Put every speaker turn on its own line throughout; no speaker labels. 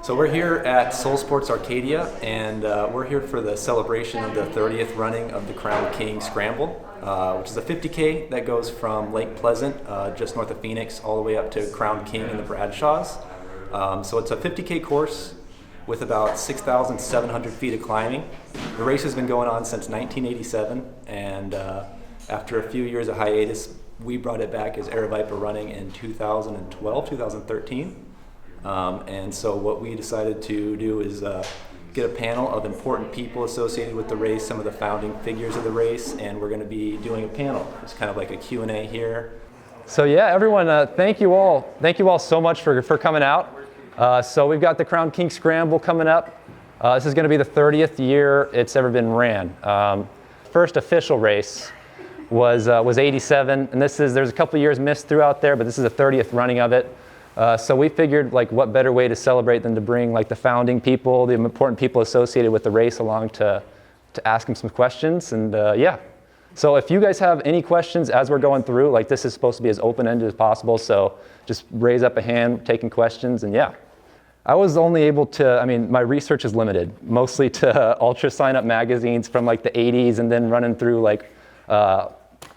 So we're here at Sole Sports Arcadia, and we're here for the celebration of the 30th running of the Crown King Scramble, which is a 50K that goes from Lake Pleasant, just north of Phoenix, all the way up to Crown King and the Bradshaws. So it's a 50K course with about 6,700 feet of climbing. The race has been going on since 1987, and after a few years of hiatus, we brought it back as Aravaipa Running in 2012, 2013. And so what we decided to do is get a panel of important people associated with the race, some of the founding figures of the race, and we're going to be doing a panel. It's kind of like a Q&A here.
So yeah, everyone, thank you all so much for coming out. So we've got the Crown King Scramble coming up. This is going to be the 30th year it's ever been ran. First official race was 87, and there's a couple years missed throughout there, but this is the 30th running of it. So we figured, like, what better way to celebrate than to bring, like, the founding people, the important people associated with the race along to ask them some questions, and yeah. So if you guys have any questions as we're going through, like, this is supposed to be as open-ended as possible, so just raise up a hand, taking questions, and yeah. I was only able to, my research is limited, mostly to ultra sign-up magazines from, like, the 80s, and then running through, like,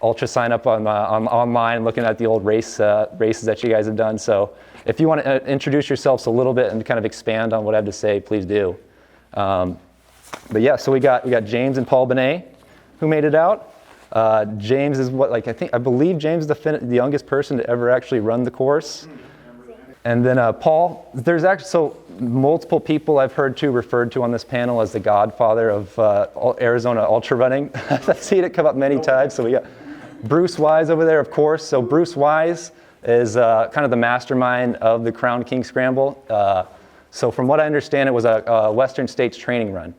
ultra sign-up on online, looking at the old races that you guys have done. So if you want to introduce yourselves a little bit and kind of expand on what I have to say, please do. But yeah, so we got James and Paul Benet who made it out. James is I believe James is the youngest person to ever actually run the course. And then Paul, there's actually, so multiple people I've heard referred to on this panel as the godfather of Arizona ultra running. I've seen it come up many times. So we got Bruce Weiss over there, of course. So Bruce Weiss is kind of the mastermind of the Crown King Scramble. So from what I understand, it was a Western States training run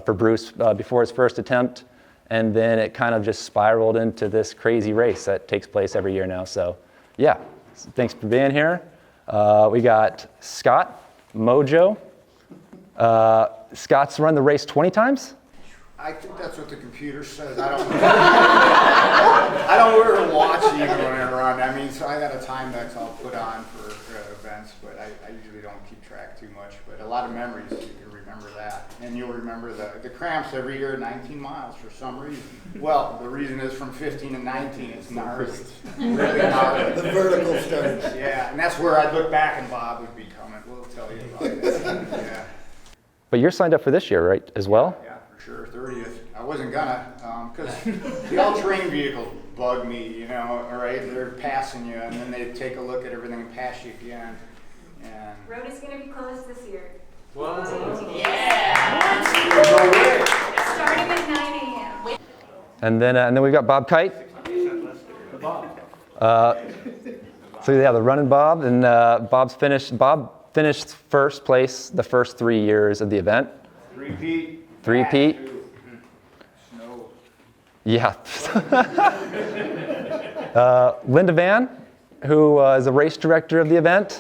for Bruce before his first attempt. And then it kind of just spiraled into this crazy race that takes place every year now. So yeah, thanks for being here. We got Scott, Mojo. Scott's run the race 20 times?
I think that's what the computer says. I don't wear a watch even when I run. So I got a Timex I'll put on for events, but I usually don't keep track too much. But a lot of memories, you can remember that. And you'll remember the cramps every year, 19 miles for some reason. Well, the reason is from 15 to 19, it's gnarly. Really gnarly.
The vertical stage.
Yeah, and that's where I'd look back and Bob would be coming. We'll tell you about it. Yeah.
But you're signed up for this year, right, as well?
Yeah, for sure, 30th. I wasn't gonna, because the all-terrain vehicles bug me, all right? They're passing you, and then they take a look at everything and pass you again. And
Road is going to be closed this year.
what?
Yeah!
No way.
Starting at 9 a.m.
And then we've got Bob Kite. So yeah, the running Bob, and Bob finished first place the first 3 years of the event. Three-peat.
Snow.
Yeah. Linda Van, who is the race director of the event.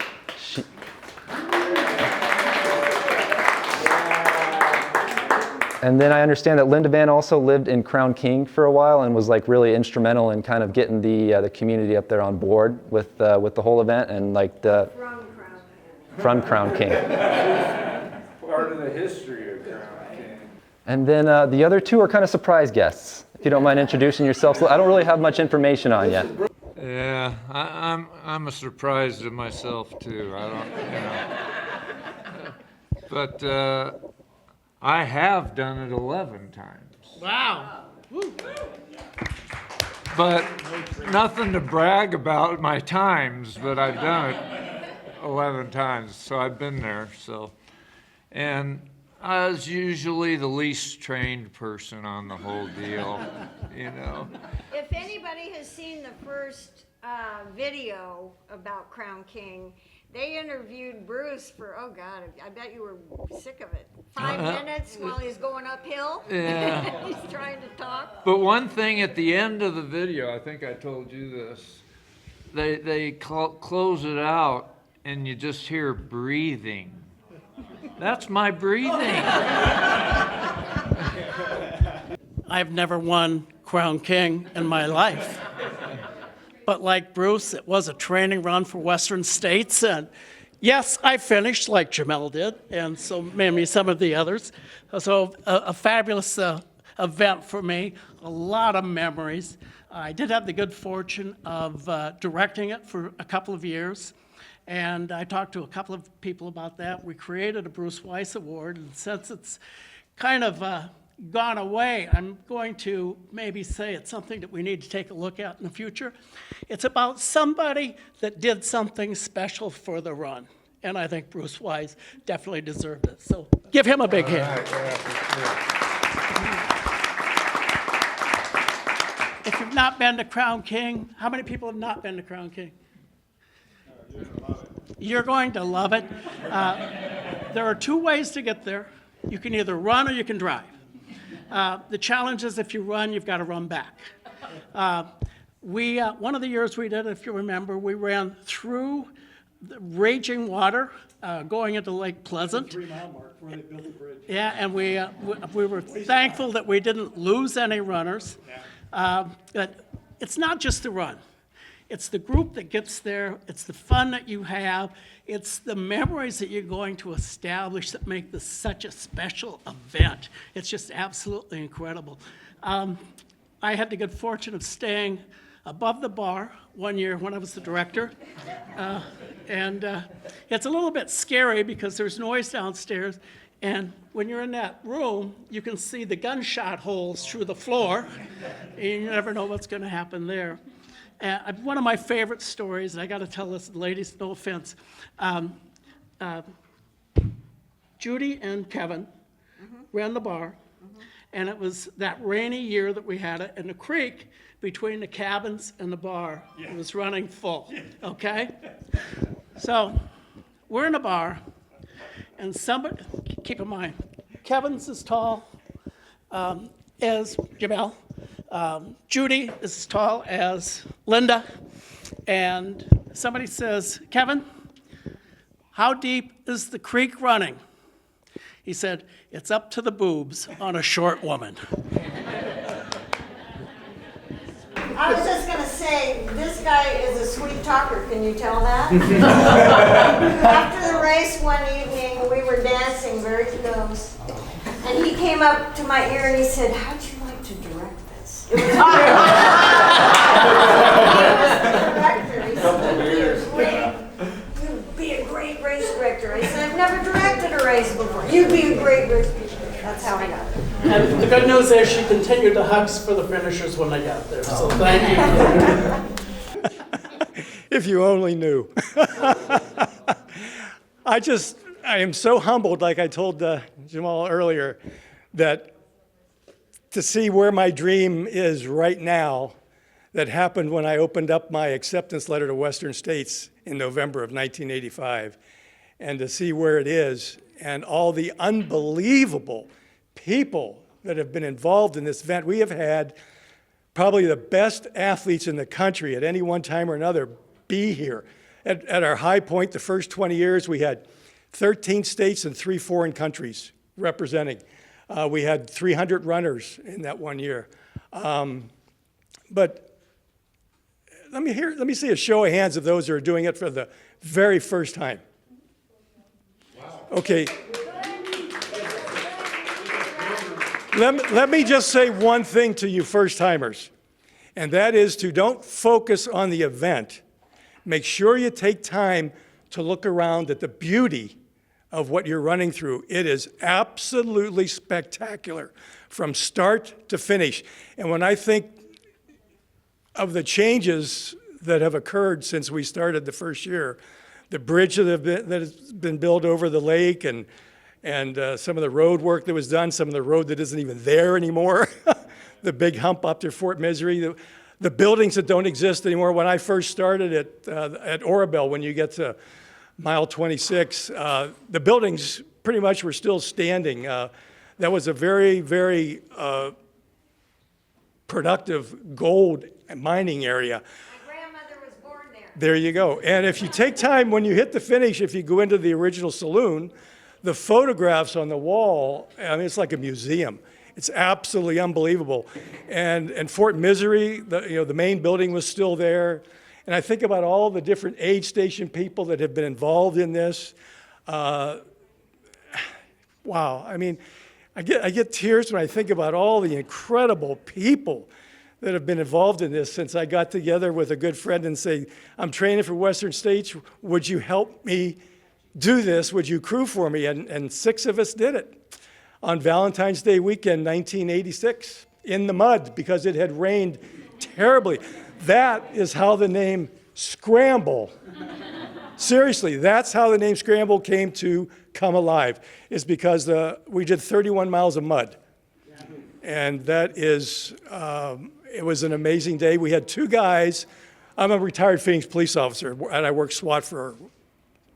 And then I understand that Linda Van also lived in Crown King for a while and was really instrumental in kind of getting the community up there on board with the whole event and from Crown King.
Part of the history of Crown King.
And then the other two are kind of surprise guests. If you don't mind introducing yourselves, I don't really have much information on yet.
Yeah, I'm a surprise to myself too. I don't, But I have done it 11 times.
Wow.
But nothing to brag about my times, but I've done it 11 times, so I've been there. And I was usually the least trained person on the whole deal,
If anybody has seen the first video about Crown King, they interviewed Bruce for, oh God, I bet you were sick of it. 5 minutes while he's going uphill.
Yeah.
He's trying to talk.
But one thing at the end of the video, I think I told you this, they close it out and you just hear breathing. That's my breathing.
I've never won Crown King in my life. But like Bruce, it was a training run for Western States, and Yes, I finished like Jamel did, and so maybe some of the others. So a fabulous event for me, a lot of memories. I did have the good fortune of directing it for a couple of years, and I talked to a couple of people about that. We created a Bruce Weiss Award, and since it's kind of gone away, I'm going to maybe say it's something that we need to take a look at in the future. It's about somebody that did something special for the run, and I think Bruce Weiss definitely deserved it. So give him a big hand. If you've not been to Crown King, how many people have not been to Crown King? You're going to love it. There are two ways to get there. You can either run or you can drive. The challenge is if you run, you've got to run back. One of the years we did, if you remember, we ran through the raging water going into Lake Pleasant.
3 mile mark where they built the bridge.
Yeah, and we were thankful that we didn't lose any runners. But it's not just the run. It's the group that gets there. It's the fun that you have. It's the memories that you're going to establish that make this such a special event. It's just absolutely incredible. I had the good fortune of staying above the bar one year when I was the director. And it's a little bit scary because there's noise downstairs. And when you're in that room, you can see the gunshot holes through the floor. And you never know what's going to happen there. One of my favorite stories, and I got to tell this, ladies, no offense. Judy and Kevin ran the bar, and it was that rainy year that we had it, and the creek between the cabins and the bar was running full, okay? So we're in a bar, and somebody, keep in mind, Kevin's as tall as Jamel. Judy is as tall as Linda, and somebody says, Kevin, how deep is the creek running? He said, it's up to the boobs on a short woman.
I was just gonna say, this guy is a sweet talker, can you tell that? After the race one evening, we were dancing very close, and he came up to my ear and he said, how'd you like to direct this? It was he was the director. He said, you'd be a great race director. I said, I've never directed a race before. You'd be a great race director. That's how I got it.
And the good news is she continued the hugs for the finishers when they got there, so thank you.
If you only knew. I am so humbled, like I told Jamal earlier, that to see where my dream is right now, that happened when I opened up my acceptance letter to Western States in November of 1985, and to see where it is, and all the unbelievable people that have been involved in this event. We have had probably the best athletes in the country at any one time or another be here. At our high point, the first 20 years, we had 13 states and 3 foreign countries representing. We had 300 runners in that one year. But let me see a show of hands of those who are doing it for the very first time. Okay. Let me just say one thing to you first-timers, and that is to don't focus on the event. Make sure you take time to look around at the beauty of what you're running through. It is absolutely spectacular from start to finish. And when I think of the changes that have occurred since we started the first year, the bridge that has been built over the lake, and some of the road work that was done, some of the road that isn't even there anymore, the big hump up to Fort Misery, the buildings that don't exist anymore. When I first started at Orabel, when you get to mile 26, the buildings pretty much were still standing. That was a very, very productive gold mining area.
My grandmother was born there.
There you go. And if you take time, when you hit the finish, if you go into the original saloon, the photographs on the wall, I mean, it's like a museum. It's absolutely unbelievable. And Fort Misery, the main building was still there. And I think about all the different aid station people that have been involved in this. Wow, I mean, I get tears when I think about all the incredible people that have been involved in this since I got together with a good friend and say, I'm training for Western States, would you help me do this? Would you crew for me? And 6 of us did it on Valentine's Day weekend, 1986, in the mud because it had rained terribly. That is how the name Scramble, seriously, that's how the name Scramble came to come alive, is because we did 31 miles of mud. And that is, it was an amazing day. We had 2 guys. I'm a retired Phoenix police officer, and I worked SWAT for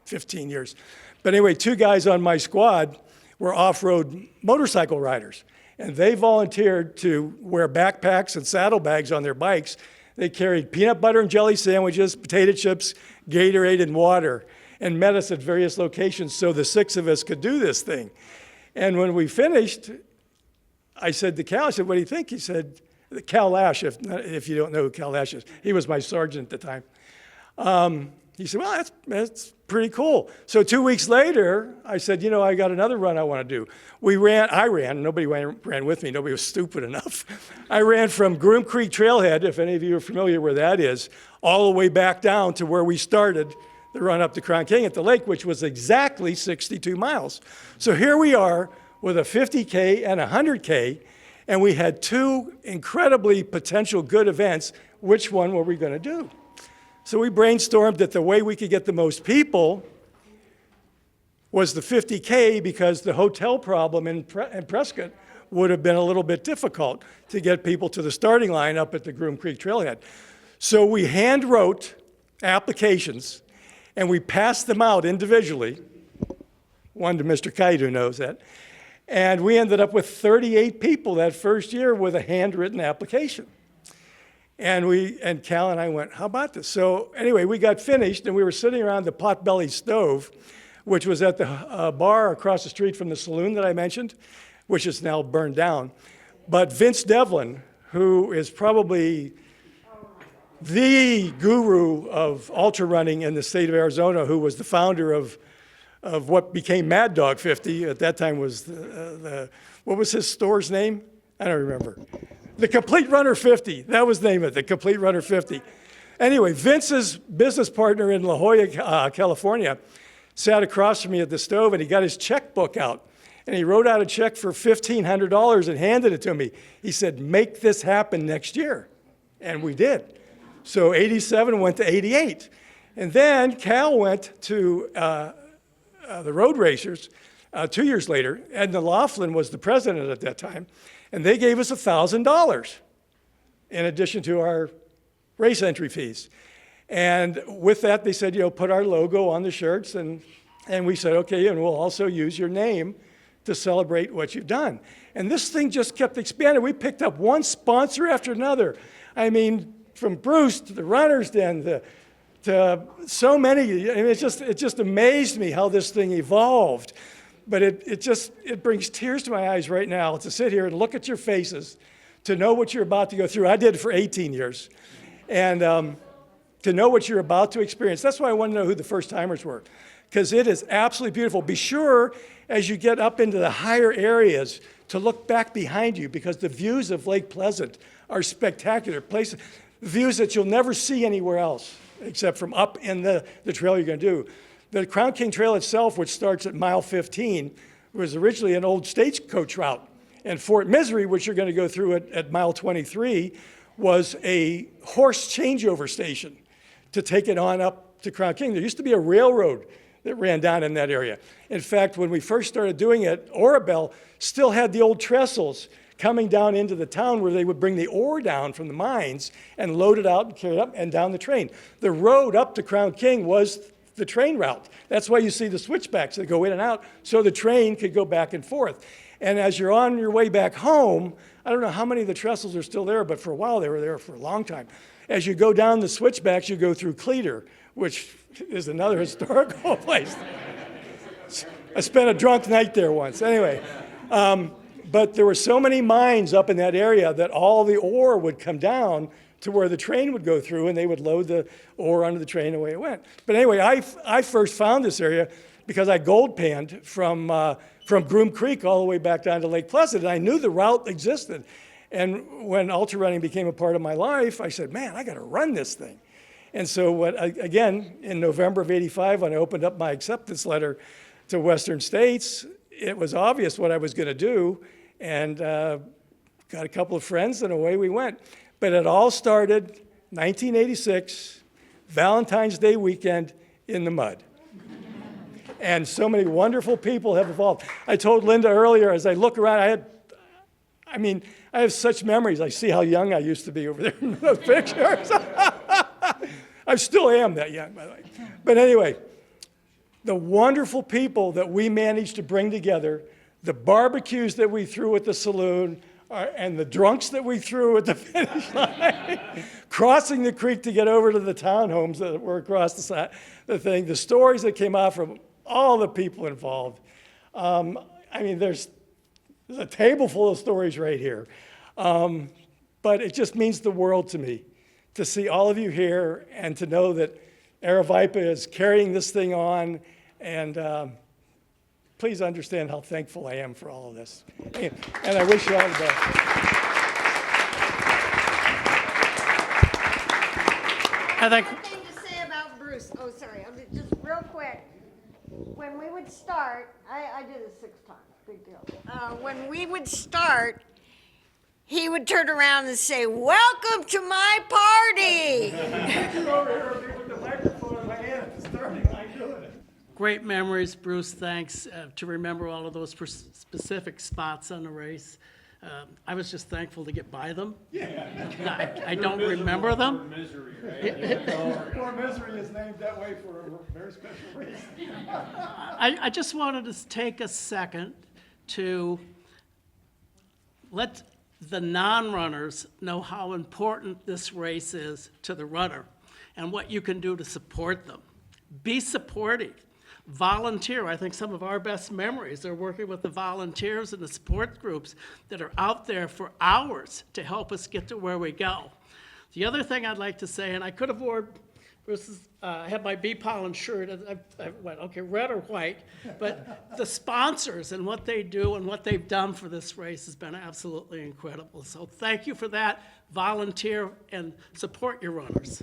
15 years. But anyway, 2 guys on my squad were off-road motorcycle riders. And they volunteered to wear backpacks and saddlebags on their bikes. They carried peanut butter and jelly sandwiches, potato chips, Gatorade, and water, and met us at various locations so the 6 of us could do this thing. And when we finished, I said to Cal, I said, what do you think? He said, Cal Lash, if you don't know who Cal Lash is. He was my sergeant at the time. He said, well, that's pretty cool. So 2 weeks later, I said, you know, I got another run I want to do. I ran, nobody ran with me, nobody was stupid enough. I ran from Groom Creek Trailhead, if any of you are familiar where that is, all the way back down to where we started the run up to Crown King at the lake, which was exactly 62 miles. So here we are with a 50K and a 100K, and we had 2 incredibly potential good events. Which one were we going to do? So we brainstormed that the way we could get the most people was the 50K because the hotel problem in Prescott would have been a little bit difficult to get people to the starting line up at the Groom Creek Trailhead. So we hand wrote applications and we passed them out individually, one to Mr. Kite who knows that, and we ended up with 38 people that first year with a handwritten application. And Cal and I went, how about this? So anyway, we got finished and we were sitting around the Potbelly Stove, which was at the bar across the street from the saloon that I mentioned, which is now burned down. But Vince Devlin, who is probably the guru of ultra running in the state of Arizona, who was the founder of what became Mad Dog 50, at that time was what was his store's name? I don't remember. The Complete Runner 50, that was the name of it, the Complete Runner 50. Anyway, Vince's business partner in La Jolla, California, sat across from me at the stove and he got his checkbook out. And he wrote out a check for $1,500 and handed it to me. He said, make this happen next year. And we did. So 87 went to 88. And then Cal went to the road racers 2 years later. Edna Laughlin was the president at that time. And they gave us $1,000 in addition to our race entry fees. And with that, they said, you know, put our logo on the shirts. And we said, okay, and we'll also use your name to celebrate what you've done. And this thing just kept expanding. We picked up one sponsor after another. I mean, from Bruce to the Runners Den to so many. I mean, it just amazed me how this thing evolved. But it brings tears to my eyes right now to sit here and look at your faces, to know what you're about to go through. I did it for 18 years. And to know what you're about to experience. That's why I want to know who the first timers were, because it is absolutely beautiful. Be sure as you get up into the higher areas to look back behind you, because the views of Lake Pleasant are spectacular places, views that you'll never see anywhere else except from up in the trail you're going to do. The Crown King Trail itself, which starts at mile 15, was originally an old stagecoach route. And Fort Misery, which you're going to go through at mile 23, was a horse changeover station to take it on up to Crown King. There used to be a railroad that ran down in that area. In fact, when we first started doing it, Orabel still had the old trestles coming down into the town where they would bring the ore down from the mines and load it out and carry it up and down the train. The road up to Crown King was the train route. That's why you see the switchbacks that go in and out, so the train could go back and forth. And as you're on your way back home, I don't know how many of the trestles are still there, but for a while they were there for a long time. As you go down the switchbacks, you go through Cleator, which is another historical place. I spent a drunk night there once. Anyway, but there were so many mines up in that area that all the ore would come down to where the train would go through, and they would load the ore onto the train, and away it went. But anyway, I first found this area because I gold panned from Groom Creek all the way back down to Lake Pleasant, and I knew the route existed. And when ultra running became a part of my life, I said, man, I got to run this thing. And so again, in November of '85, when I opened up my acceptance letter to Western States, it was obvious what I was going to do, and got a couple of friends, and away we went. But it all started 1986, Valentine's Day weekend in the mud. And so many wonderful people have evolved. I told Linda earlier, as I look around, I have such memories. I see how young I used to be over there in those pictures. I still am that young, by the way. But anyway, the wonderful people that we managed to bring together, the barbecues that we threw at the saloon, and the drunks that we threw at the finish line, crossing the creek to get over to the townhomes that were across the thing, the stories that came out from all the people involved. There's a table full of stories right here. But it just means the world to me to see all of you here and to know that Aravaipa is carrying this thing on. And please understand how thankful I am for all of this. And I wish you all the best.
I think
One thing to say about Bruce. Oh, sorry. Just real quick. When we would start, I did it 6 times. Big deal. When we would start, he would turn around and say, "Welcome to my party."
With the microphone in my hand at the starting line doing it.
great memories, Bruce. Thanks to remember all of those specific spots on the race. I was just thankful to get by them. Yeah. I don't remember them.
Misery, right? Poor Misery is named that way for a very special reason.
I just wanted to take a second to let the non-runners know how important this race is to the runner and what you can do to support them. Be supportive. Volunteer. I think some of our best memories are working with the volunteers and the support groups that are out there for hours to help us get to where we go. The other thing I'd like to say, and I could have worn versus I have my bee pollen shirt. I went, okay, red or white. But the sponsors and what they do and what they've done for this race has been absolutely incredible. So thank you for that. Volunteer and support your runners.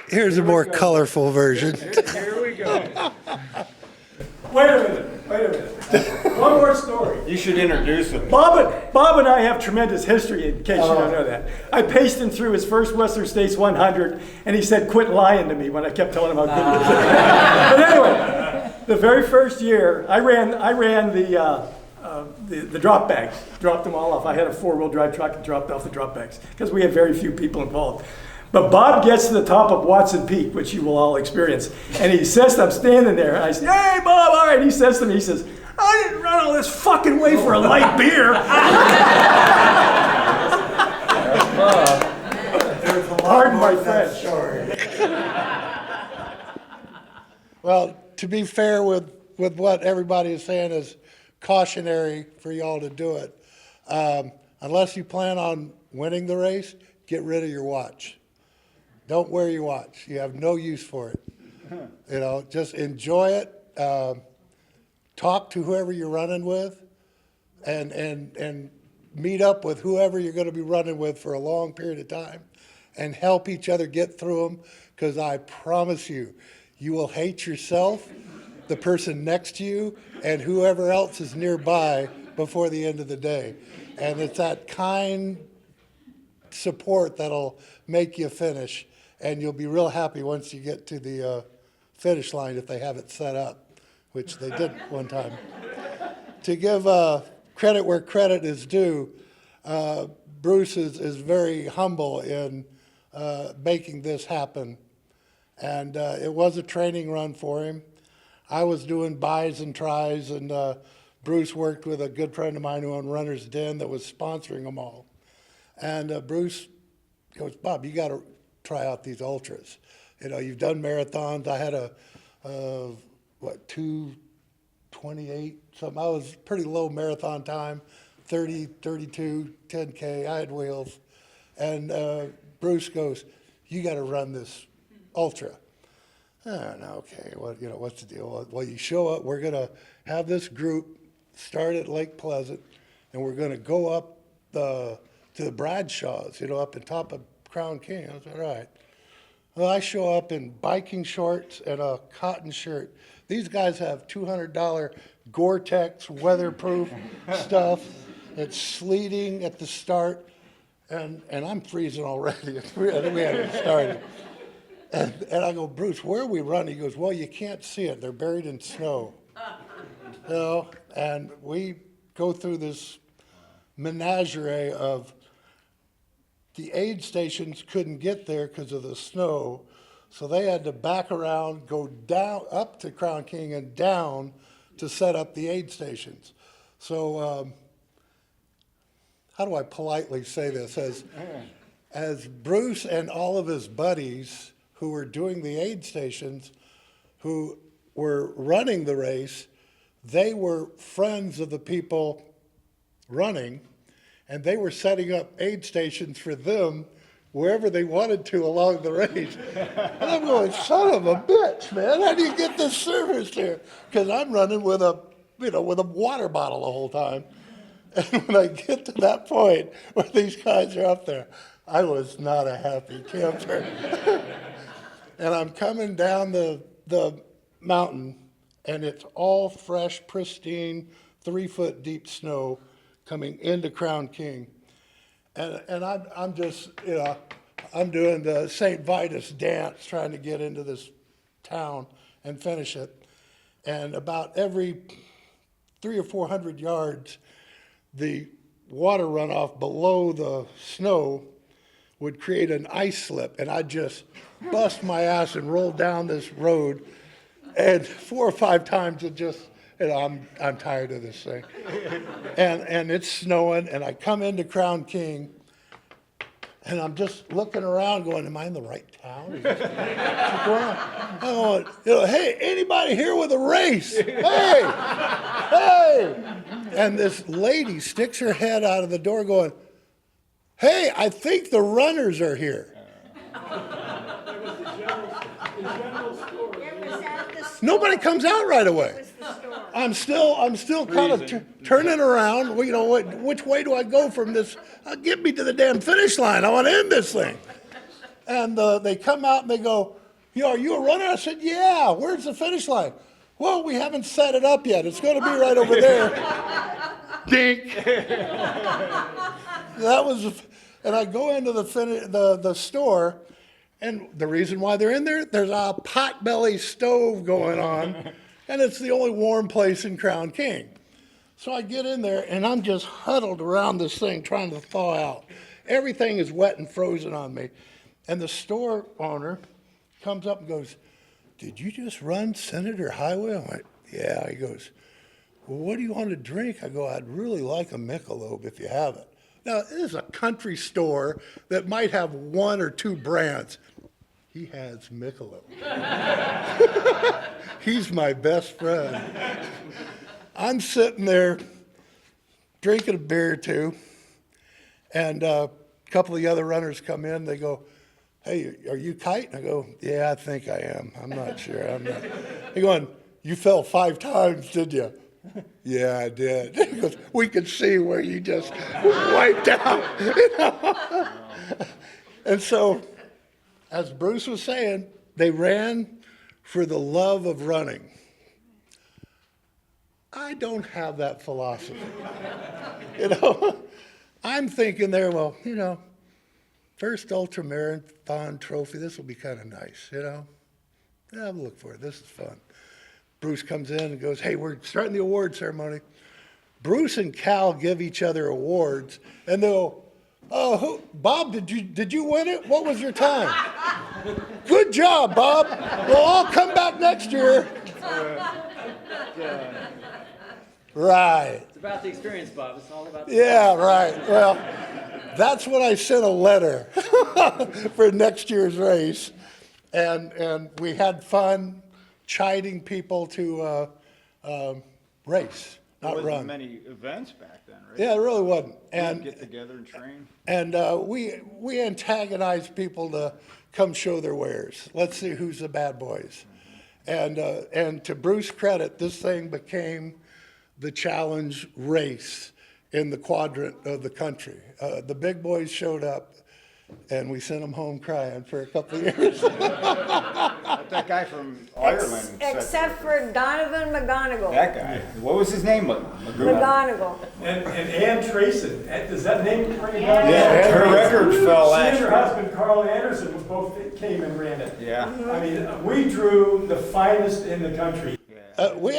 Here's a more colorful version.
Here we go. Wait a minute. One more story.
You should introduce him.
Bob and I have tremendous history, in case you don't know that. I paced him through his first Western States 100, and he said, "Quit lying to me," when I kept telling him how good he was. But anyway, the very first year, I ran the drop bags, dropped them all off. I had a 4-wheel drive truck and dropped off the drop bags because we had very few people involved. But Bob gets to the top of Watson Peak, which you will all experience, and he says, I'm standing there, and I say, "Hey, Bob, all right." He says to me, he says, "I didn't run all this fucking way for a light beer." Pardon my French.
Well, to be fair with what everybody is saying is cautionary for y'all to do it. Unless you plan on winning the race, get rid of your watch. Don't wear your watch. You have no use for it. You know, just enjoy it. Talk to whoever you're running with, and meet up with whoever you're going to be running with for a long period of time, and help each other get through them. Because I promise you, you will hate yourself, the person next to you, and whoever else is nearby before the end of the day. And it's that kind support that'll make you finish, and you'll be real happy once you get to the finish line if they have it set up, which they did one time. To give credit where credit is due, Bruce is very humble in making this happen, and it was a training run for him. I was doing buys and tries, and Bruce worked with a good friend of mine who owned Runner's Den that was sponsoring them all. And Bruce goes, "Bob, you got to try out these ultras. You know, you've done marathons." I had 28, something. I was pretty low marathon time, 30, 32, 10K. I had wheels. And Bruce goes, you got to run this ultra. No, okay, well, what's the deal? Well, you show up, we're going to have this group start at Lake Pleasant, and we're going to go up to the Bradshaws, up on top of Crown King. I said, all right. Well, I show up in biking shorts and a cotton shirt. These guys have $200 Gore-Tex weatherproof stuff. It's sleeting at the start, and I'm freezing already. We haven't started. And I go, Bruce, where are we running? He goes, well, you can't see it. They're buried in snow. And we go through this menagerie of the aid stations couldn't get there because of the snow, so they had to back around, go down, up to Crown King and down to set up the aid stations. So how do I politely say this? As Bruce and all of his buddies who were doing the aid stations, who were running the race, they were friends of the people running, and they were setting up aid stations for them wherever they wanted to along the race. And I'm going, son of a bitch, man, how do you get this service here? Because I'm running with a water bottle the whole time. And when I get to that point where these guys are up there, I was not a happy camper. And I'm coming down the mountain, and it's all fresh, pristine, 3-foot deep snow coming into Crown King. And I'm just, I'm doing the St. Vitus dance trying to get into this town and finish it. And about every 300 or 400 yards, the water runoff below the snow would create an ice slip, and I'd just bust my ass and roll down this road. And 4 or 5 times it just, I'm tired of this thing. And it's snowing, and I come into Crown King, and I'm just looking around going, am I in the right town? Is this going on? I'm going, hey, anybody here with a race? Hey! And this lady sticks her head out of the door going, hey, I think the runners are here. Nobody comes out right away. I'm still kind of turning around. Which way do I go from this? Get me to the damn finish line. I want to end this thing. And they come out and they go, are you a runner? I said, yeah. Where's the finish line? Well, we haven't set it up yet. It's going to be right over there. Dink. And I go into the store, and the reason why they're in there, there's a potbelly stove going on, and it's the only warm place in Crown King. So I get in there, and I'm just huddled around this thing trying to thaw out. Everything is wet and frozen on me. And the store owner comes up and goes, did you just run Senator Highway? I went, yeah. He goes, well, what do you want to drink? I go, I'd really like a Michelob if you have it. Now, this is a country store that might have 1 or 2 brands. He has Michelob. He's my best friend. I'm sitting there drinking a beer or 2, and a couple of the other runners come in. They go, hey, are you Kite? And I go, yeah, I think I am. I'm not sure. I'm not. They're going, you fell 5 times, did you? Yeah, I did. He goes, we could see where you just wiped out. And so, as Bruce was saying, they ran for the love of running. I don't have that philosophy. I'm thinking there, well, first ultramarathon trophy, this will be kind of nice, Yeah, I'll look for it. This is fun. Bruce comes in and goes, hey, we're starting the award ceremony. Bruce and Cal give each other awards, and they'll, Bob, did you win it? What was your time? Good job, Bob. We'll all come back next year. Right.
It's about the experience, Bob. It's all about the
Yeah, right. Well, that's when I sent a letter for next year's race, and we had fun chiding people to race,
There
not
wasn't
run.
many events back then, right?
Yeah, it really wasn't.
And
And
get together and train.
And we antagonize people to come show their wares. Let's see who's the bad boys. And to Bruce's credit, this thing became the challenge race in the quadrant of the country. The big boys showed up, and we sent them home crying for a couple of years.
That guy from Ireland. said-
Except for Donovan McGonigal.
That guy. What was his name?
McGonigal.
And Ann Trayson, does that name ring a bell?
Yeah, her record fell last
She and her
year.
husband Carl Anderson both came and ran it.
Yeah.
I mean, we drew the finest in the country.
We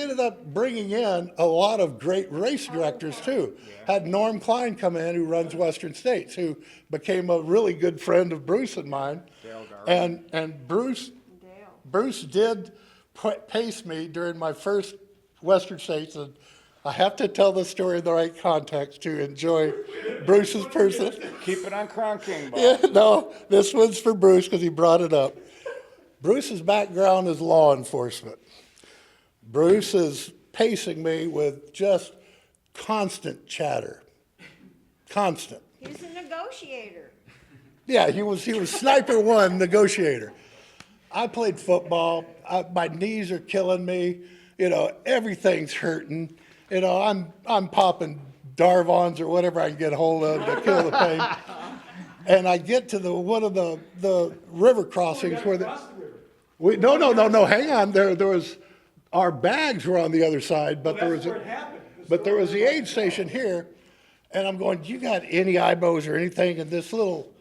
ended up bringing in a lot of great race directors too. Had Norm Klein come in, who runs Western States, who became a really good friend of Bruce and mine. And Bruce did pace me during my first Western States, and I have to tell the story in the right context to enjoy Bruce's person.
Keep it on Crown King, Bob.
Yeah, no, this one's for Bruce because he brought it up. Bruce's background is law enforcement. Bruce is pacing me with just constant chatter. Constant.
He's a negotiator.
Yeah, he was sniper one negotiator. I played football. My knees are killing me. Everything's hurting. I'm popping Darvons or whatever I can get hold of to kill the pain. And I get to one of the river crossings where no, hang on. There was, our bags were on the other side, but there was the aid station here, and I'm going, you got any IBOs or anything? And this little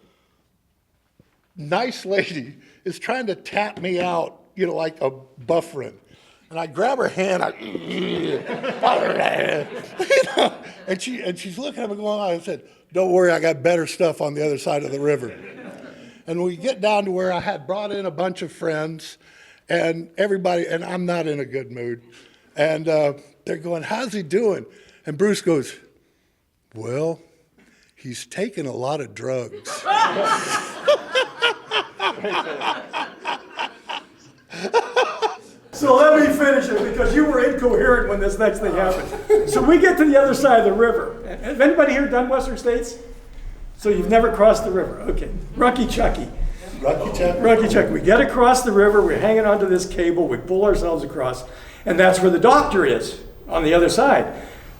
nice lady is trying to tap me out, like a buffering. And I grab her hand, and she's looking at me going on. I said, don't worry, I got better stuff on the other side of the river. And we get down to where I had brought in a bunch of friends, and everybody, and I'm not in a good mood. And they're going, how's he doing? And Bruce goes, well, he's taken a lot of drugs.
So let me finish it, because you were incoherent when this next thing happened. So we get to the other side of the river. Has anybody here done Western States? So you've never crossed the river. Okay. Rucky Chucky. We get across the river, we're hanging onto this cable, we pull ourselves across, and that's where the doctor is, on the other side.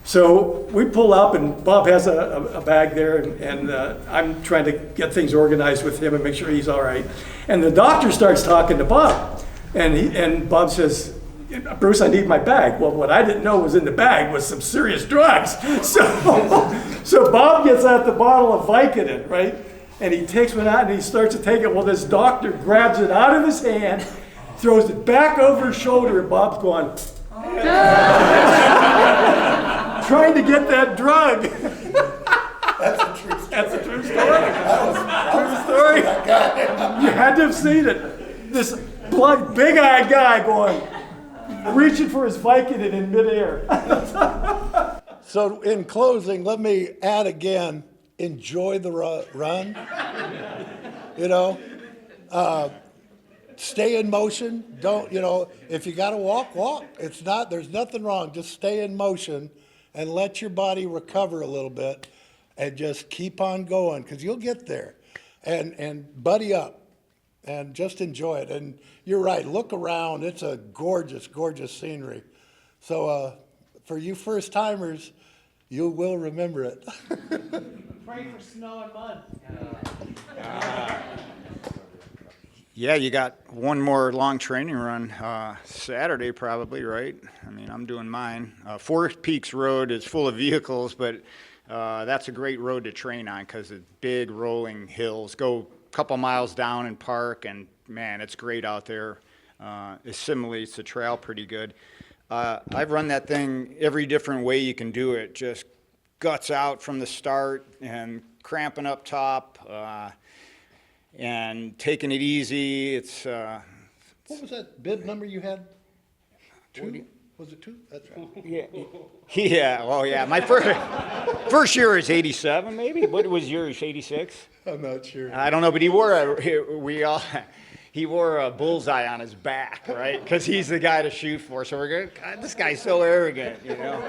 So we pull up, and Bob has a bag there, and I'm trying to get things organized with him and make sure he's all right. And the doctor starts talking to Bob, and Bob says, Bruce, I need my bag. Well, what I didn't know was in the bag was some serious drugs. So Bob gets out the bottle of Vicodin, right? And he takes one out and he starts to take it. Well, this doctor grabs it out of his hand, throws it back over his shoulder, and Bob's going, trying to get that drug. That's a true story. True story. You had to have seen it. This big-eyed guy going, reaching for his Vicodin in midair.
So in closing, let me add again, enjoy the run. Stay in motion. Don't, if you got to walk. There's nothing wrong. Just stay in motion and let your body recover a little bit and just keep on going, because you'll get there. And buddy up and just enjoy it. And you're right, look around. It's a gorgeous, gorgeous scenery. So for you first timers, you will remember it.
Pray for snow and mud.
Yeah, you got one more long training run Saturday probably, right? I mean, I'm doing mine. Four Peaks Road is full of vehicles, but that's a great road to train on because it's big rolling hills. Go a couple miles down and park, and man, it's great out there. It simulates the trail pretty good. I've run that thing every different way you can do it, just guts out from the start and cramping up top. And taking it easy. It's
What was that bid number you had? 2? Was it 2? That's right.
yeah. Oh yeah. My first year is 87, maybe. What was yours? 86?
I'm not sure.
I don't know, but he he wore a bullseye on his back, right? Because he's the guy to shoot for. So we're going, God, this guy's so arrogant, you know.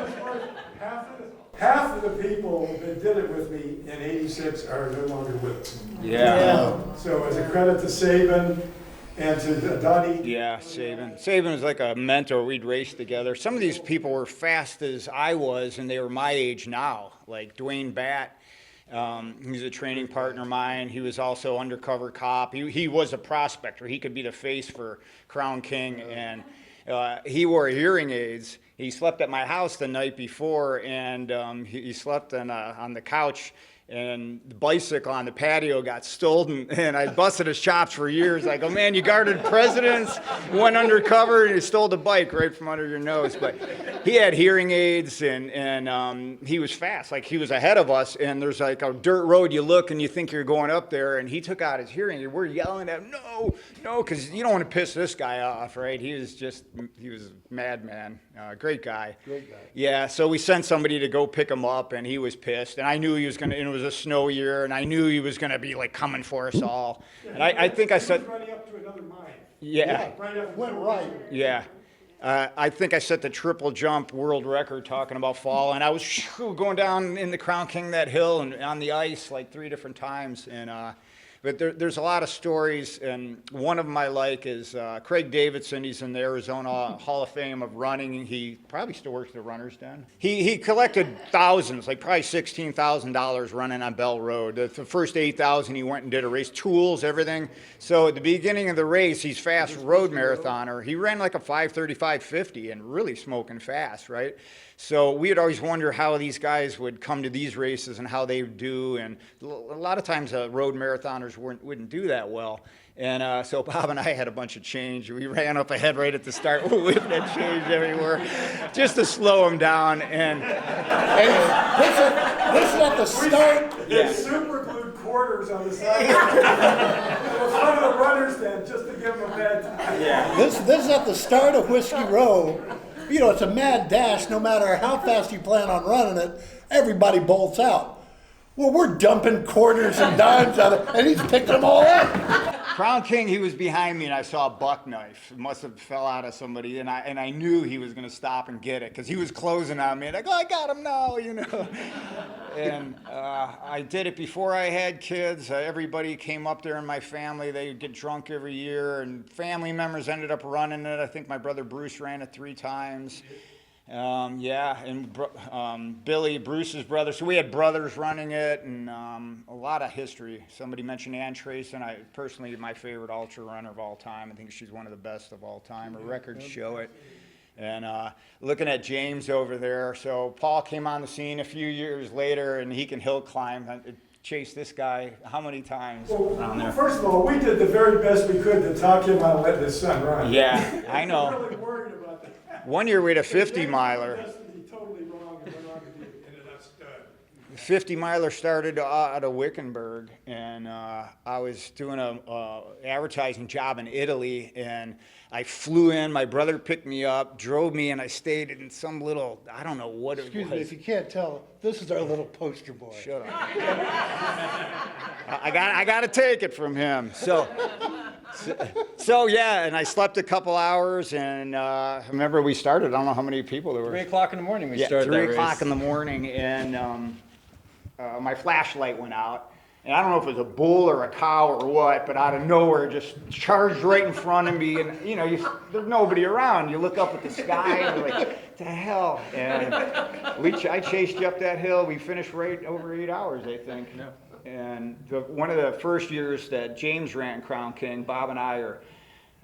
Half of the people that did it with me in '86 are no longer with us.
Yeah.
So as a credit to Saban and to Donnie.
Yeah, Saban was like a mentor. We'd race together. Some of these people were fast as I was, and they were my age now. Like Dwayne Batt, he's a training partner of mine. He was also undercover cop. He was a prospector. He could be the face for Crown King, and he wore hearing aids. He slept at my house the night before, and he slept on the couch, and the bicycle on the patio got stolen, and I busted his chops for years. I go, man, you guarded presidents, went undercover, and you stole the bike right from under your nose. But he had hearing aids, and he was fast. Like, he was ahead of us, and there's like a dirt road. You look, and you think you're going up there, and he took out his hearing aid. We're yelling at him, no, because you don't want to piss this guy off, right? He was a madman. Great guy. Yeah, so we sent somebody to go pick him up, and he was pissed. And I knew he was going to, and it was a snow year, and I knew he was going to be like coming for us all. And I think I said,
Running up to another mine.
yeah.
Right up,
Went right.
Yeah. I think I set the triple jump world record talking about fall, and I was going down in the Crown King that hill and on the ice like 3 different times. And but there's a lot of stories, and one of them I like is Craig Davidson. He's in the Arizona Hall of Fame of running. He probably still works at the Runner's Den. He collected thousands, like probably $16,000 running on Bell Road. The first 8,000 he went and did a race, tools, everything. So at the beginning of the race, he's fast road marathoner. He ran like a 5:35:50 and really smoking fast, right? So we had always wondered how these guys would come to these races and how they would do. And a lot of times road marathoners wouldn't do that well. And so Bob and I had a bunch of change. We ran up ahead right at the start. We had change everywhere just to slow them down. And
This is at the start.
They super glued quarters on the side in front of the Runner's Den just to give them a bad time.
yeah.
This is at the start of Whiskey Row. You know, it's a mad dash. No matter how fast you plan on running it, everybody bolts out. Well, we're dumping quarters and dimes on it, and he's picking them all up.
Crown King, he was behind me, and I saw a buck knife. It must have fell out of somebody, and I knew he was going to stop and get it because he was closing on me. And I go, I got him now, you know. And I did it before I had kids. Everybody came up there in my family. They would get drunk every year, and family members ended up running it. I think my brother Bruce ran it 3 times. Billy, Bruce's brother. So we had brothers running it, and a lot of history. Somebody mentioned Ann Trayson. I personally, my favorite ultra runner of all time. I think she's one of the best of all time. Her records show it. And looking at James over there. So Paul came on the scene a few years later, and he can hill climb. Chased this guy how many times around there?
First of all, we did the very best we could to talk him out of letting his son run.
Yeah, I know.
I'm really worried about that.
One year we had a 50-miler.
He totally wrong and went on to be ended up stud.
50-miler started out of Wickenburg, and I was doing a advertising job in Italy, and I flew in. My brother picked me up, drove me, and I stayed in some little, I don't know what it was.
Excuse me, if you can't tell, this is our little poster boy.
Shut up. I got to take it from him. So yeah, and I slept a couple hours, and I remember we started. I don't know how many people there were.
3 o'clock in the morning we
Yeah,
started
3
that
o'clock
race.
in the morning, and my flashlight went out. And I don't know if it was a bull or a cow or what, but out of nowhere, just charged right in front of me. And, you know, there's nobody around. You look up at the sky, and you're like, what the hell? And I chased you up that hill. We finished right over 8 hours, I think.
Yeah.
And one of the first years that James ran Crown King, Bob and I are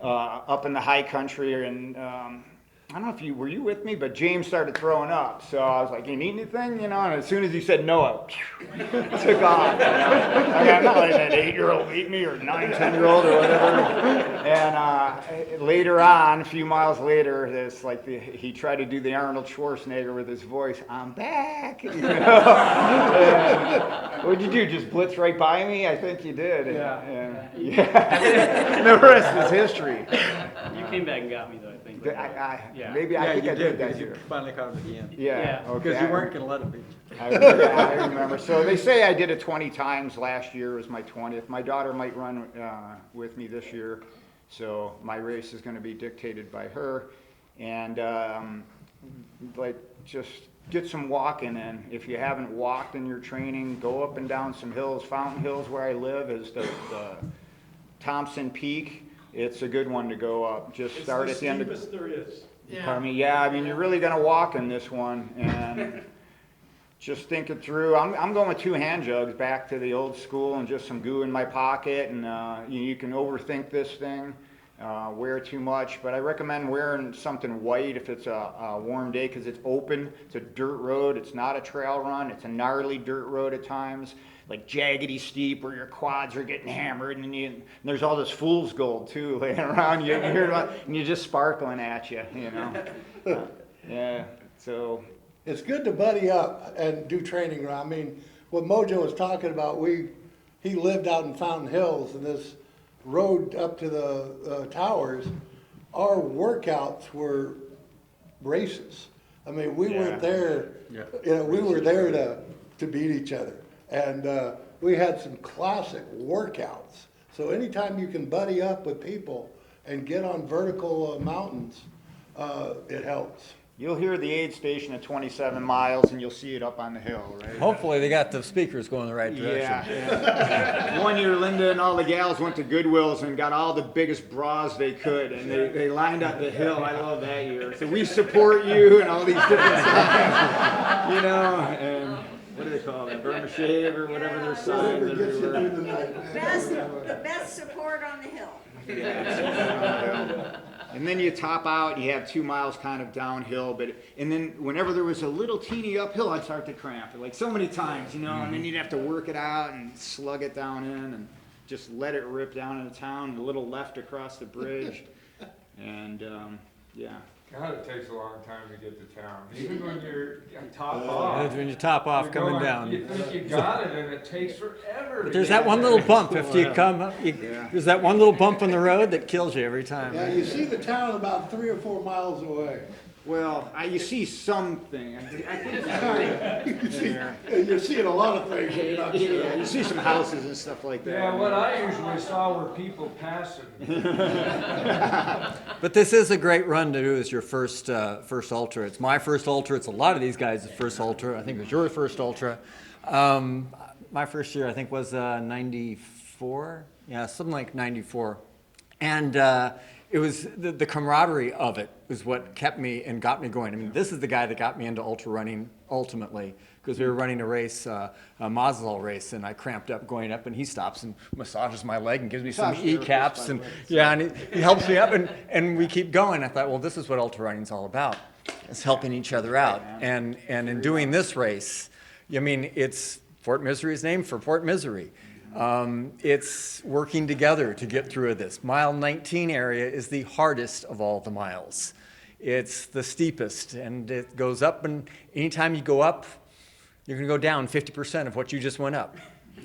up in the high country, and I don't know if were you with me, but James started throwing up. So I was like, you need anything? You know, and as soon as he said no, I took off. You know? I mean, I'm not letting that 8-year-old beat me or 9, 10-year-old or whatever. And later on, a few miles later, it's like he tried to do the Arnold Schwarzenegger with his voice. I'm back. You know? What'd you do? Just blitz right by me? I think you did.
Yeah.
And the rest is history.
You came back and got me though, I think.
Yeah. Maybe I think I did that year.
Finally caught him at the end.
Yeah. Okay.
Because you weren't going to let him beat you.
I remember. So they say I did it 20 times last year. It was my 20th. My daughter might run with me this year. So my race is going to be dictated by her, and like just get some walking in. If you haven't walked in your training, go up and down some hills. Fountain Hills, where I live, is the Thompson Peak. It's a good one to go up. Just start at the end of.
It's the steepest there is.
Pardon me? Yeah, I mean, you're really going to walk in this one, and just think it through. I'm going with 2 hand jugs back to the old school and just some goo in my pocket, and you can overthink this thing, wear too much, but I recommend wearing something white if it's a warm day, because it's open. It's a dirt road. It's not a trail run. It's a gnarly dirt road at times, like jaggedy steep where your quads are getting hammered, and there's all this fool's gold too laying around. You hear about, and you're just sparkling at you, you know. Yeah, so.
It's good to buddy up and do training around. I mean, what Mojo was talking about, he lived out in Fountain Hills, and this road up to the towers, our workouts were races. I mean, we weren't there, we were there to beat each other. And we had some classic workouts. So anytime you can buddy up with people and get on vertical mountains, it helps.
You'll hear the aid station at 27 miles, and you'll see it up on the hill, right?
Hopefully they got the speakers going the right direction.
Yeah. One year, Linda and all the gals went to Goodwill's and got all the biggest bras they could, and they lined up the hill. I love that year. So we support you and all these different signs, you know, and what do they call it? Burma Shave or whatever their signs
The best support on the hill.
Yeah. And then you top out, you have 2 miles kind of downhill, and then whenever there was a little teeny uphill, I'd start to cramp, like so many times, you know, and then you'd have to work it out and slug it down in and just let it rip down into town, a little left across the bridge, and yeah.
God, it takes a long time to get to town, even when you're top off.
When you top off coming down.
You think you got it, and it takes forever.
But there's that one little bump if you come up. There's that one little bump on the road that kills you every time.
Yeah, you see the town about 3 or 4 miles away.
Well, you see something. I think
You're seeing a lot of things. You're not sure.
yeah, you see some houses and stuff like that.
Yeah, what I usually saw were people passing.
But this is a great run to do as your first ultra. It's my first ultra. It's a lot of these guys' first ultra. I think it was your first ultra. My first year, I think, was 94. Yeah, something like 94. And it was the camaraderie of it was what kept me and got me going. I mean, this is the guy that got me into ultra running ultimately, because we were running a race, a Mazdal race, and I cramped up going up, and he stops and massages my leg and gives me some E-caps, and yeah, and he helps me up, and we keep going. I thought, well, this is what ultra running's all about. It's helping each other out, and in doing this race, I mean, it's Fort Misery is named for Fort Misery. It's working together to get through this. Mile 19 area is the hardest of all the miles. It's the steepest, and it goes up, and anytime you go up, you're going to go down 50% of what you just went up.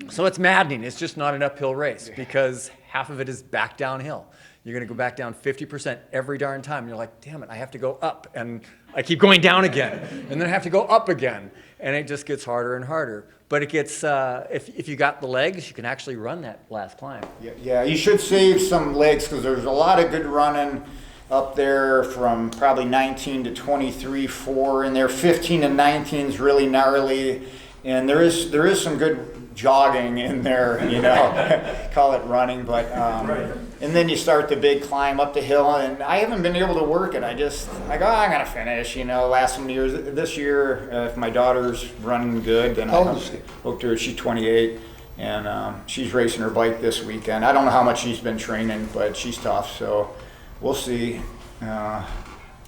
So it's maddening. It's just not an uphill race, because half of it is back downhill. You're going to go back down 50% every darn time. You're like, damn it, I have to go up, and I keep going down again, and then I have to go up again, and it just gets harder and harder. But it gets, if you got the legs, you can actually run that last climb.
Yeah, you should save some legs, because there's a lot of good running up there from probably 19 to 23, 4, and there 15 and 19 is really gnarly, and there is some good jogging in there, you know, call it running, but and then you start the big climb up the hill, and I haven't been able to work it. I go, I'm gonna finish, you know. Last some years, this year, if my daughter's running good, then I hooked her. She's 28, and she's racing her bike this weekend. I don't know how much she's been training, but she's tough, so we'll see.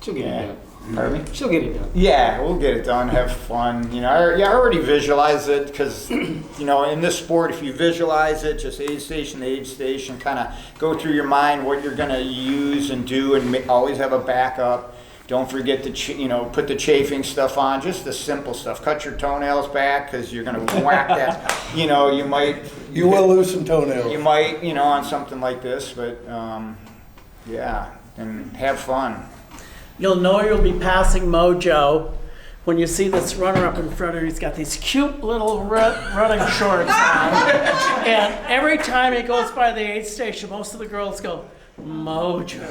She'll get it done.
Pardon me?
She'll get it done.
Yeah, we'll get it done, have fun. You know, I already visualize it, because, you know, in this sport, if you visualize it, just aid station to aid station, kind of go through your mind what you're going to use and do, and always have a backup. Don't forget to, put the chafing stuff on, just the simple stuff. Cut your toenails back, because you're going to whack that. You know, you will
lose some toenails.
You might, on something like this, but yeah, and have fun.
You'll know you'll be passing Mojo when you see this runner up in front of you. He's got these cute little running shorts on. And every time he goes by the aid station, most of the girls go, Mojo.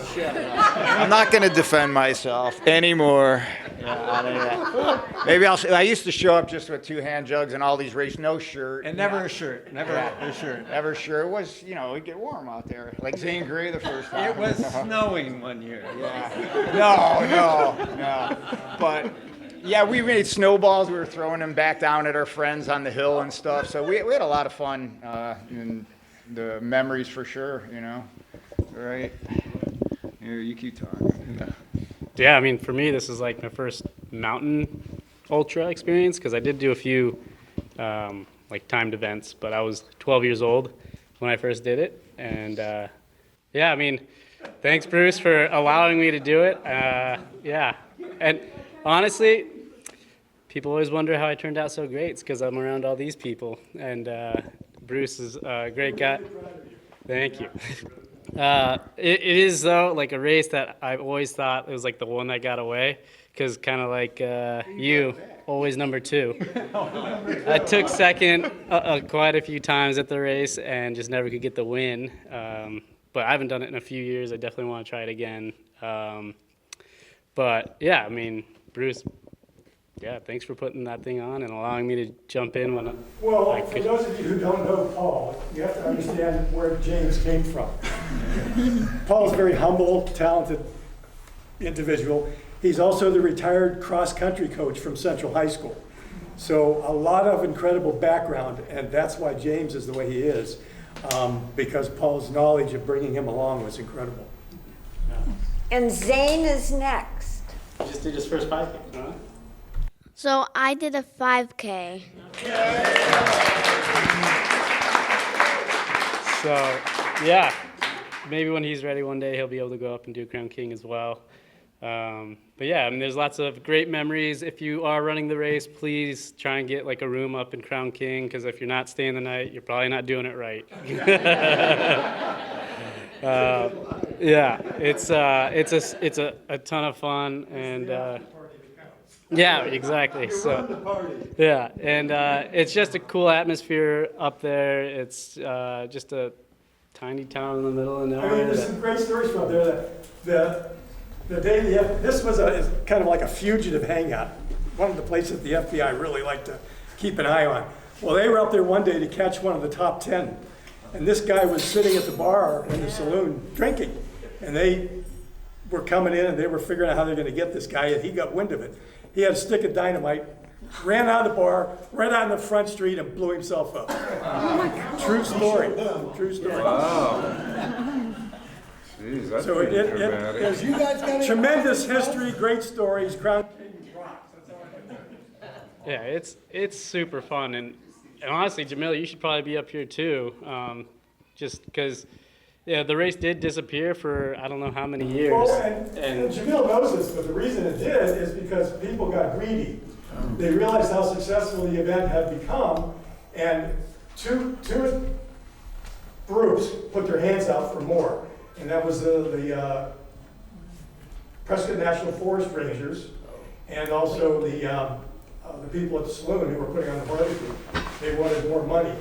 I'm not going to defend myself anymore. Maybe I used to show up just with 2 hand jugs and all these races, no shirt.
And never a shirt, never a shirt.
Never sure. It was, it'd get warm out there. Like Zane Grey the first time.
It was snowing one year.
No. But yeah, we made snowballs. We were throwing them back down at our friends on the hill and stuff. So we had a lot of fun and the memories for sure, Right. Here, you keep talking.
Yeah, I mean, for me, this is like my first mountain ultra experience because I did do a few like timed events, but I was 12 years old when I first did it. And yeah, I mean, thanks, Bruce, for allowing me to do it. Yeah, and honestly, people always wonder how I turned out so great. It's because I'm around all these people, and Bruce is a great guy. Thank you. It is, though, like a race that I've always thought it was like the one that got away, because kind of like you, always number 2. I took second quite a few times at the race and just never could get the win. But I haven't done it in a few years. I definitely want to try it again. But yeah, I mean, Bruce, yeah, thanks for putting that thing on and allowing me to jump in when
Well, for those of you who don't know Paul, you have to understand where James came from. Paul's a very humble, talented individual. He's also the retired cross-country coach from Central High School. So a lot of incredible background, and that's why James is the way he is, because Paul's knowledge of bringing him along was incredible.
And Zane is next.
He just did his first 5K, huh?
So I did a 5K.
So, yeah, maybe when he's ready one day, he'll be able to go up and do Crown King as well. But yeah, I mean, there's lots of great memories. If you are running the race, please try and get like a room up in Crown King, because if you're not staying the night, you're probably not doing it right. Yeah, it's a ton of fun, and yeah, exactly. So yeah, and it's just a cool atmosphere up there. It's just a tiny town in the middle of nowhere.
I mean, there's some great stories from up there. The day this was kind of like a fugitive hangout, one of the places the FBI really liked to keep an eye on. Well, they were up there one day to catch one of the top 10, and this guy was sitting at the bar in the saloon drinking, and they were coming in and they were figuring out how they're going to get this guy, and he got wind of it. He had a stick of dynamite, ran out of the bar, ran out in the front street, and blew himself up. Oh my God. True story. True story.
Wow. Jeez, that's
So
pretty dramatic.
there's
You guys got
tremendous history, great stories. Crown King rocks. That's all I can
Yeah, it's super fun, and honestly, Jamil, you should probably be up here too, just because the race did disappear for I don't know how many years.
Well, and Jamil knows this, but the reason it did is because people got greedy. They realized how successful the event had become, and two groups put their hands out for more. And that was the Prescott National Forest Rangers, and also the people at the saloon who were putting on the barbecue. They wanted more money,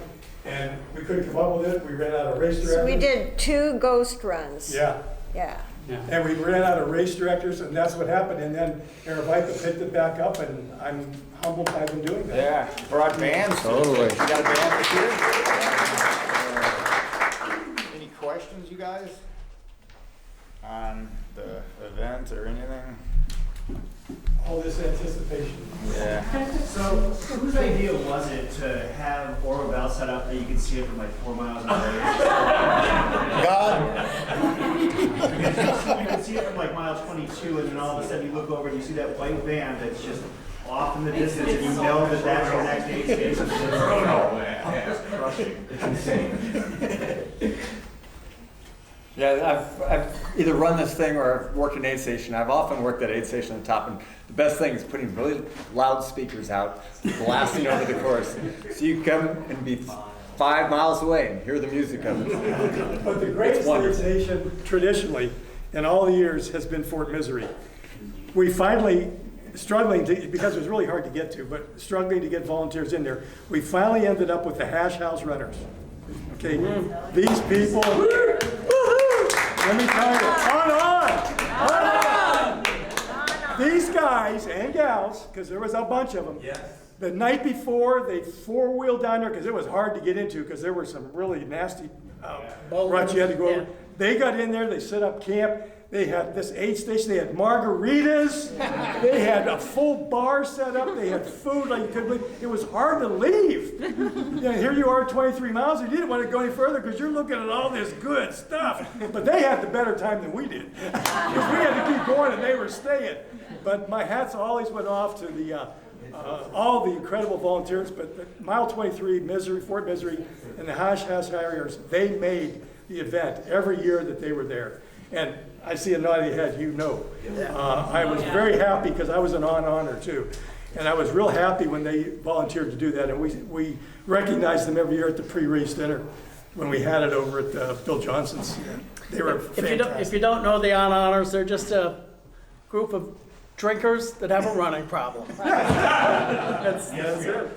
and we couldn't come up with it. We ran out of race directors.
So we did 2 ghost runs.
Yeah.
Yeah.
And we ran out of race directors, and that's what happened. And then Aravaipa picked it back up, and I'm humbled by them doing that.
Yeah, brought bands.
Totally.
You got a band this year? Any questions, you guys, on the event or anything?
All this anticipation.
Yeah.
So, whose idea was it to have Aravaipa set up that you could see it from like 4 miles away?
God.
You can see it from like mile 22, and then all of a sudden you look over and you see that white band that's just off in the distance, and you know that that's your next aid station. It's crushing. It's insane.
Yeah, I've either run this thing or I've worked an aid station. I've often worked at aid station at the top, and the best thing is putting really loud speakers out, blasting over the course. So you come and be 5 miles away and hear the music of it.
But the greatest aid station traditionally in all the years has been Fort Misery. We finally, because it was really hard to get to, but struggling to get volunteers in there, we finally ended up with the Hash House Runners. Okay, these people, Let me tell you, on. These guys and gals, because there was a bunch of them. Yes. The night before, they four-wheeled down there because it was hard to get into because there were some really nasty ruts you had to go over. They got in there, they set up camp. They had this aid station, they had margaritas, they had a full bar set up, they had food like you couldn't believe. It was hard to leave. Here you are 23 miles, and you didn't want to go any further because you're looking at all this good stuff. But they had the better time than we did. Because we had to keep going and they were staying. But my hats always went off to the all the incredible volunteers, but Mile 23, Fort Misery, and the Hash Harriers, they made the event every year that they were there. And I see a nod of the head, you know. I was very happy because I was an honor too. And I was real happy when they volunteered to do that. And we recognized them every year at the pre-race dinner when we had it over at Bill Johnson's. They were fantastic.
If you don't know the honors, they're just a group of drinkers that have a running problem. That's it.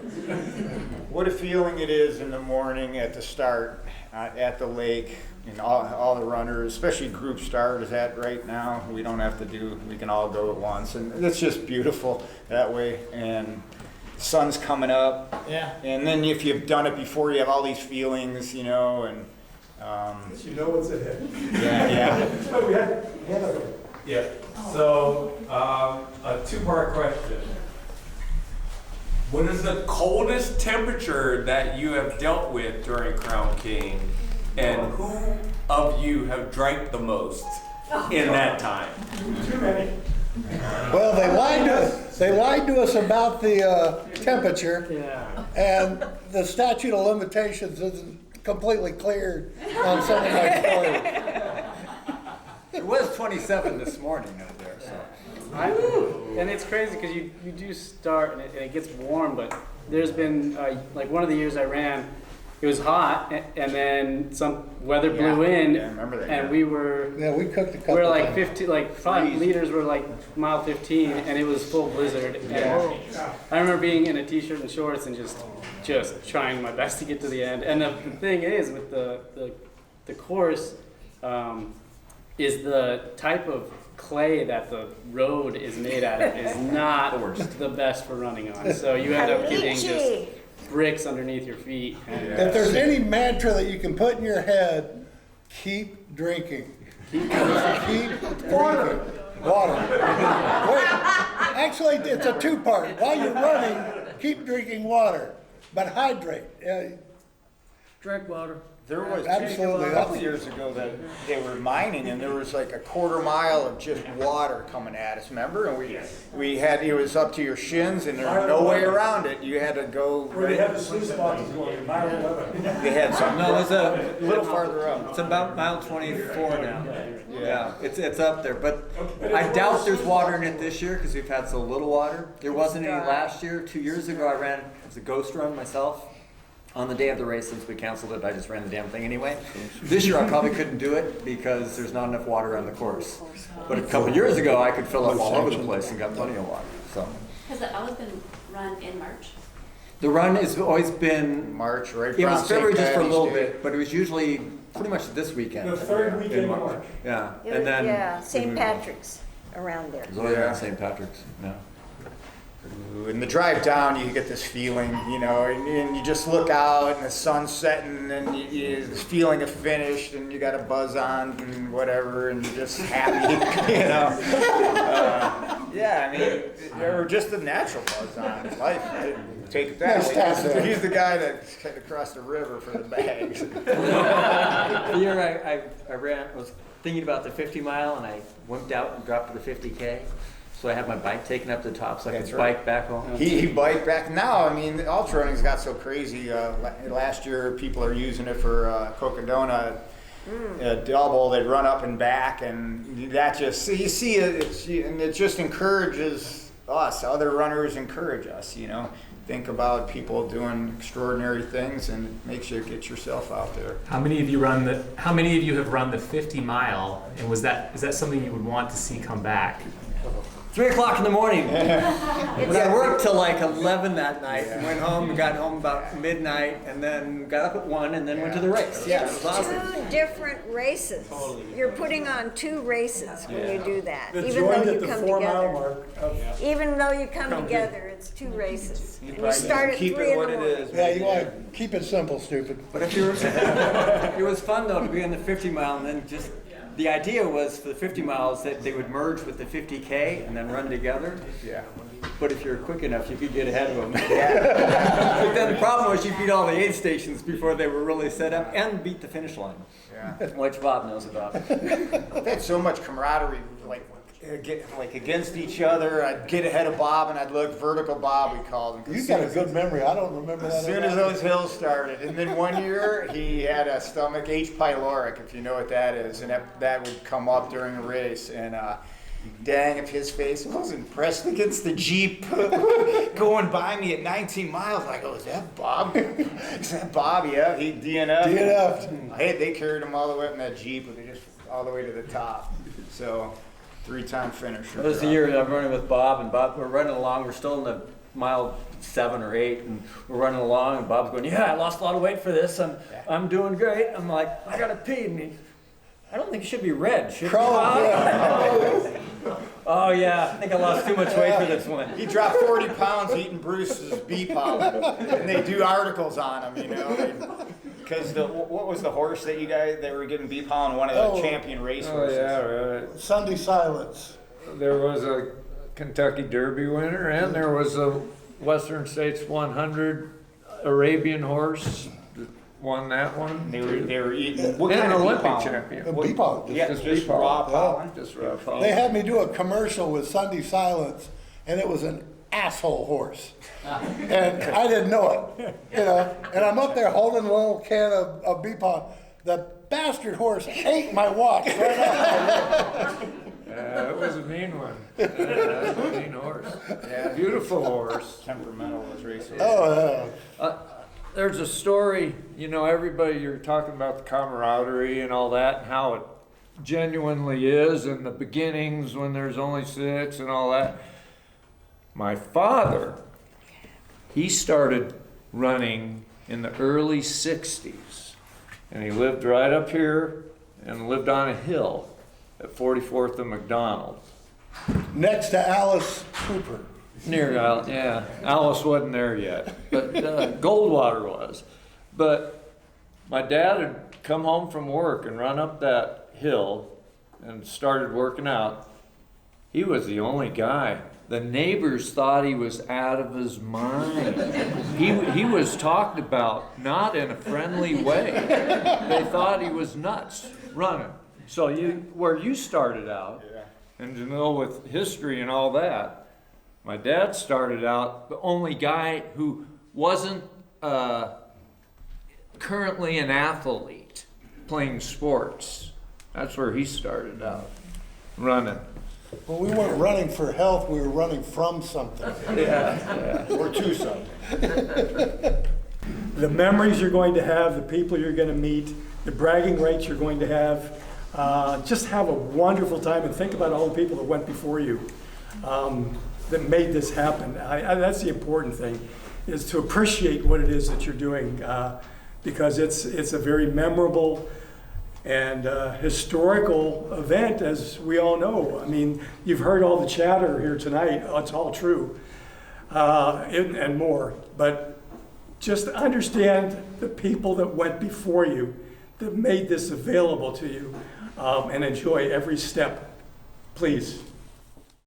What a feeling it is in the morning at the start at the lake, and all the runners, especially group start is at right now. We don't have to we can all go at once, and it's just beautiful that way. And the sun's coming up. Yeah. And then if you've done it before, you have all these feelings, and
you know what's ahead.
Yeah.
But we had
Yeah. So, a two-part question. What is the coldest temperature that you have dealt with during Crown King? And who of you have drank the most in that time?
Too many.
Well, they lied to us about the temperature.
Yeah.
And the statute of limitations isn't completely cleared on some of my stories.
It was 27 this morning out there, so.
And it's crazy because you do start and it gets warm, but there's been, like one of the years I ran, it was hot and then some weather blew in,
I remember that,
and we were,
we cooked a couple
we were like
times.
50, like 5 liters were like mile 15 and it was full blizzard. And I remember being in a t-shirt and shorts and just trying my best to get to the end. And the thing is with the course, is the type of clay that the road is made out of is not the best for running on. So you end up getting just bricks underneath your feet.
If there's any mantra that you can put in your head, keep drinking. Keep drinking. Water. Wait, actually, it's a two-part. While you're running, keep drinking water, but hydrate.
Drink water.
There was
Absolutely.
a couple years ago that they were mining, and there was like a quarter mile of just water coming at us. Remember? And we had it was up to your shins, and there was no way around it. You had to go.
Where they have the sluice boxes going, mile 11.
They had some.
No, it's
a little farther up.
It's about mile 24 now. Yeah, it's up there, but I doubt there's water in it this year because we've had so little water. There wasn't any last year. 2 years ago, I ran as a ghost run myself. On the day of the race, since we canceled it, I just ran the damn thing anyway. This year I probably couldn't do it because there's not enough water on the course. But a couple of years ago, I could fill up all over the place and got plenty of water. So.
Has it always been run in March?
The run has always been
March, right?
It was February just for a little bit, but it was usually pretty much this weekend.
The third weekend in March.
Yeah, and then
St. Patrick's around there.
it was always around St. Patrick's. Yeah.
In the drive down, you get this feeling, and you just look out and the sun's setting and this feeling of finished and you got a buzz on and whatever and you're just happy, yeah, I mean, or just a natural buzz on life. I take it that way. He's the guy that had to cross the river for the bags.
The year I was thinking about the 50 mile and I wimped out and dropped to the 50K. So I had my bike taken up to the top so I could bike back home.
He biked back. Now, I mean, ultra running's got so crazy. Last year, people are using it for Cocodona double. They'd run up and back, and that just you see it. And it just encourages us. Other runners encourage us. Think about people doing extraordinary things, and it makes you get yourself out there.
How many of you have run the 50 mile? And is that something you would want to see come back?
3 o'clock in the morning. When I worked till like 11 that night and went home and got home about midnight and then got up at 1 and then went to the race. Yeah, it was awesome.
Two different races. You're putting on 2 races when you do that.
The
Even though
joint
you
at the
come
4 mile
together.
mark of
Even though you come together, it's 2 races. And you start at 3 in the morning.
Yeah, you want to keep it simple, stupid.
But if you were, it was fun though to be in the 50 mile and then just, the idea was for the 50 miles that they would merge with the 50K and then run together.
Yeah.
But if you're quick enough, you could get ahead of them. But then the problem was you beat all the aid stations before they were really set up and beat the finish line.
Yeah.
Which Bob knows about.
They had so much camaraderie, like against each other. I'd get ahead of Bob and I'd look vertical Bob, we called him.
You got a good memory. I don't remember that.
As soon as those hills started. And then one year he had a stomach H. pyloric, if you know what that is. And that would come up during a race. And dang, if his face wasn't pressed against the Jeep going by me at 19 miles, I go, is that Bob? Is that Bob? Yeah, he DNF'd.
DNF'd.
They carried him all the way up in that Jeep, and they just all the way to the top. So, 3-time finisher.
That was the year that I'm running with Bob, and Bob, we're running along, we're still in the mile 7 or 8, and we're running along, and Bob's going, yeah, I lost a lot of weight for this, I'm doing great. I'm like, I gotta pee, and he, I don't think it should be red, should it, Bob? Oh yeah, I think I lost too much weight for this one.
He dropped 40 pounds eating Bruce's bee pollen, and they do articles on him, you know. Because what was the horse that you guys, they were getting bee pollen in one of the champion race horses?
Oh, yeah, right.
Sunday Silence.
There was a Kentucky Derby winner, and there was a Western States 100 Arabian horse that won that one.
They were eating. What
and
kind
an
of
Olympic
bee pollen?
champion.
Bee pollen.
Yeah, just raw pollen.
Just raw pollen.
They had me do a commercial with Sunday Silence, and it was an asshole horse. And I didn't know it, you know. And I'm up there holding a little can of bee pollen. The bastard horse ate my watch right off.
It was a mean one. It was a mean horse. Yeah, beautiful horse.
Temperamental was racing.
Oh, yeah.
There's a story, you know, everybody, you're talking about the camaraderie and all that, and how it genuinely is in the beginnings when there's only 6 and all that. My father, he started running in the early 60s, and he lived right up here and lived on a hill at 44th and McDonald.
Next to Alice Cooper.
Near Alice, yeah. Alice wasn't there yet, but Goldwater was. But my dad had come home from work and run up that hill and started working out. He was the only guy. The neighbors thought he was out of his mind. He was talked about not in a friendly way. They thought he was nuts running. So where you started out, and you know, with history and all that, my dad started out the only guy who wasn't currently an athlete playing sports. That's where he started out, running.
Well, we weren't running for health, we were running from something.
Yeah.
Or to something.
the memories you're going to have, the people you're going to meet, the bragging rights you're going to have. Just have a wonderful time and think about all the people that went before you that made this happen. That's the important thing, is to appreciate what it is that you're doing because it's a very memorable and historical event, as we all know. I mean, you've heard all the chatter here tonight. It's all true and more. But just understand the people that went before you that made this available to you and enjoy every step, please.